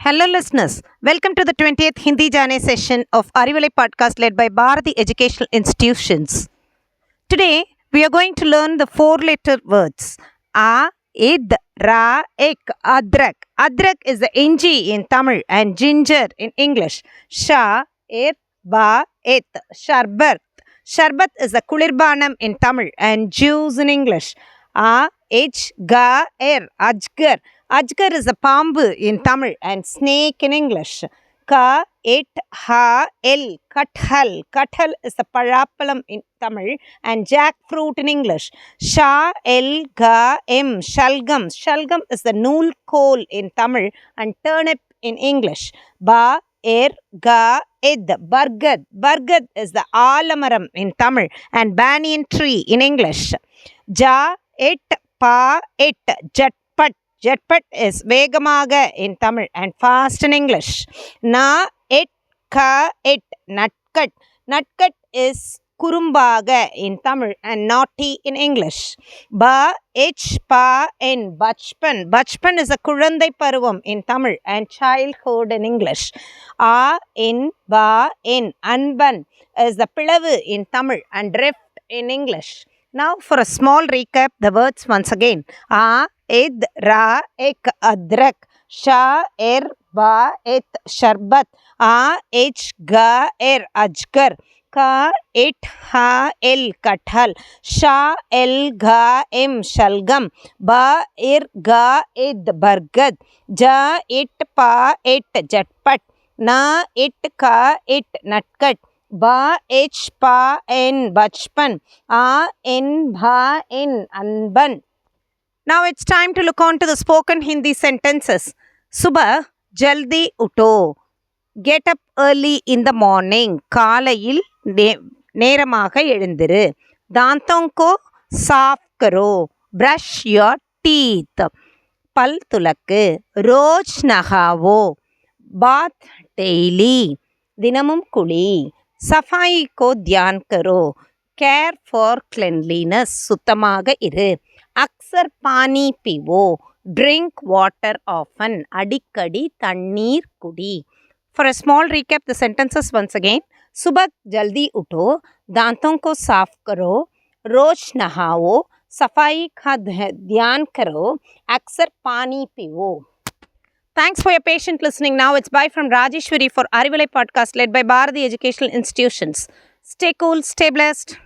Hello, listeners. Welcome to the 20th Hindi Jane session of Arivalai podcast led by Bharati Educational Institutions. Today, we are going to learn the four-letter words A, Id, Ra, Ek, Adrak. Adrak is the Inji in Tamil and ginger in English. Sha, Ir, Ba, Et, Sharbat. Sharbat is the Kulirbanam in Tamil and juice in English. A, H, Ga, Er, Ajgar. Ajgar is a pambu in Tamil and snake in English. Ka, it, ha, el, kathal. Kathal is the parapalam in Tamil and jackfruit in English. Sha, el, ga, em, shalgam. Shalgam is the nool coal in Tamil and turnip in English. Ba, er, ga, id, bargad. Bargad is the alamaram in Tamil and banyan tree in English. Ja, it, pa, it, jatpat. Jetpat is Vegamaga in Tamil and fast in English. Na, it, ka, it, natkat. Natkat is Kurumbaga in Tamil and naughty in English. Ba, ich, pa, in, bachpan. Bachpan is a Kurandai Paruvam in Tamil and childhood in English. A, in, ba, in, anban is the Pilavu in Tamil and drift in English. Now for a small recap, the words once again. A, Id, Ra, Ek, Adrak. Sha, Er, Ba, Et, Sharbat. A, H, Ga, Er, Ajgar. Ka, It, Ha, El, Kathal. Sha, El, Ga, Em, Shalgam. Ba, Ir, Ga, Id, Bargad. Ja, It, Pa, It, Jatpat. Na, It, Ka, It, Natkat. Ba, H, Pa, En, Bachpan. A, En, Bha, En, Anban. Now it's time to look on to the spoken Hindi sentences. Subah, jaldi utho. Get up early in the morning. Kalayil நேரமாக எழுந்திரு. दांतों को साफ करो. Brush your teeth. பல் துலக்கு. ரோஜ் நகாவோ. Bath daily. தினமும் குளி. सफाई को ध्यान करो. Care for cleanliness. சுத்தமாக இரு. அக்சர் பானி பிவோ. Drink water often. அடிக்கடி தண்ணீர் குடி. For a small recap the sentences once again. सुबह जल्दी उठो. दांतों को साफ करो. रोज नहाओ. सफाई का ध्यान करो. अक्सर पानी पियो. Thanks for your patient listening. Now it's bye from Rajeshwari for Arivalai podcast led by Bharati Educational Institutions. Stay cool, stay blessed.